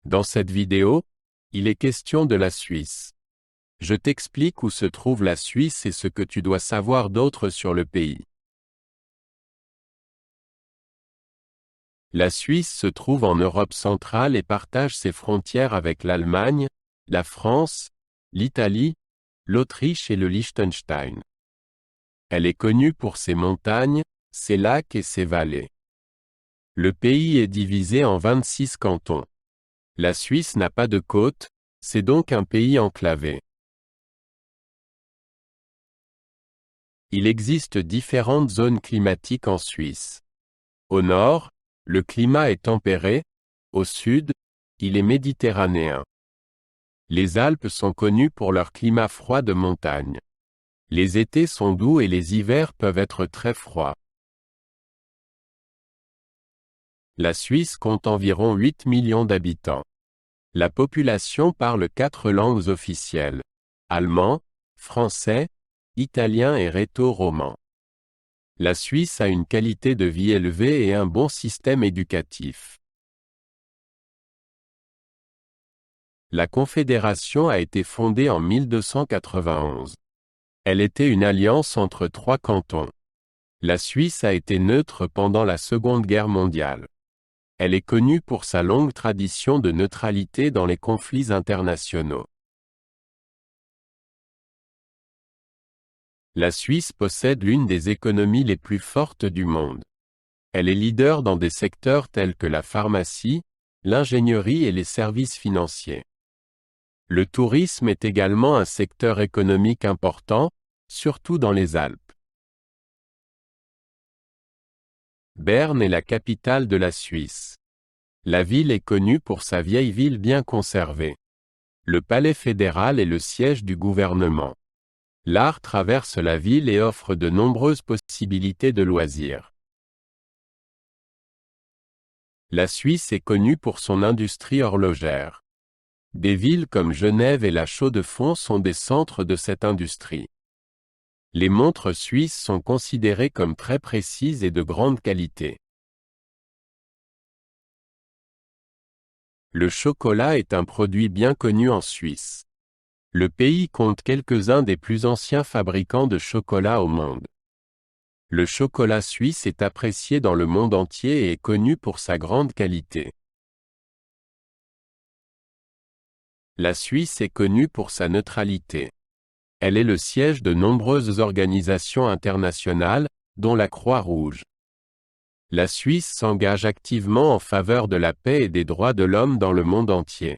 Dans cette vidéo, il est question de la Suisse. Je t'explique où se trouve la Suisse et ce que tu dois savoir d'autre sur le pays. La Suisse se trouve en Europe centrale et partage ses frontières avec l'Allemagne, la France, l'Italie, l'Autriche et le Liechtenstein. Elle est connue pour ses montagnes, ses lacs et ses vallées. Le pays est divisé en 26 cantons. La Suisse n'a pas de côte, c'est donc un pays enclavé. Il existe différentes zones climatiques en Suisse. Au nord, le climat est tempéré, au sud, il est méditerranéen. Les Alpes sont connues pour leur climat froid de montagne. Les étés sont doux et les hivers peuvent être très froids. La Suisse compte environ 8 millions d'habitants. La population parle 4 langues officielles: allemand, français, italien et rhéto-roman. La Suisse a une qualité de vie élevée et un bon système éducatif. La Confédération a été fondée en 1291. Elle était une alliance entre 3 cantons. La Suisse a été neutre pendant la Seconde Guerre mondiale. Elle est connue pour sa longue tradition de neutralité dans les conflits internationaux. La Suisse possède l'une des économies les plus fortes du monde. Elle est leader dans des secteurs tels que la pharmacie, l'ingénierie et les services financiers. Le tourisme est également un secteur économique important, surtout dans les Alpes. Berne est la capitale de la Suisse. La ville est connue pour sa vieille ville bien conservée. Le palais fédéral est le siège du gouvernement. L'art traverse la ville et offre de nombreuses possibilités de loisirs. La Suisse est connue pour son industrie horlogère. Des villes comme Genève et la Chaux-de-Fonds sont des centres de cette industrie. Les montres suisses sont considérées comme très précises et de grande qualité. Le chocolat est un produit bien connu en Suisse. Le pays compte quelques-uns des plus anciens fabricants de chocolat au monde. Le chocolat suisse est apprécié dans le monde entier et est connu pour sa grande qualité. La Suisse est connue pour sa neutralité. Elle est le siège de nombreuses organisations internationales, dont la Croix-Rouge. La Suisse s'engage activement en faveur de la paix et des droits de l'homme dans le monde entier.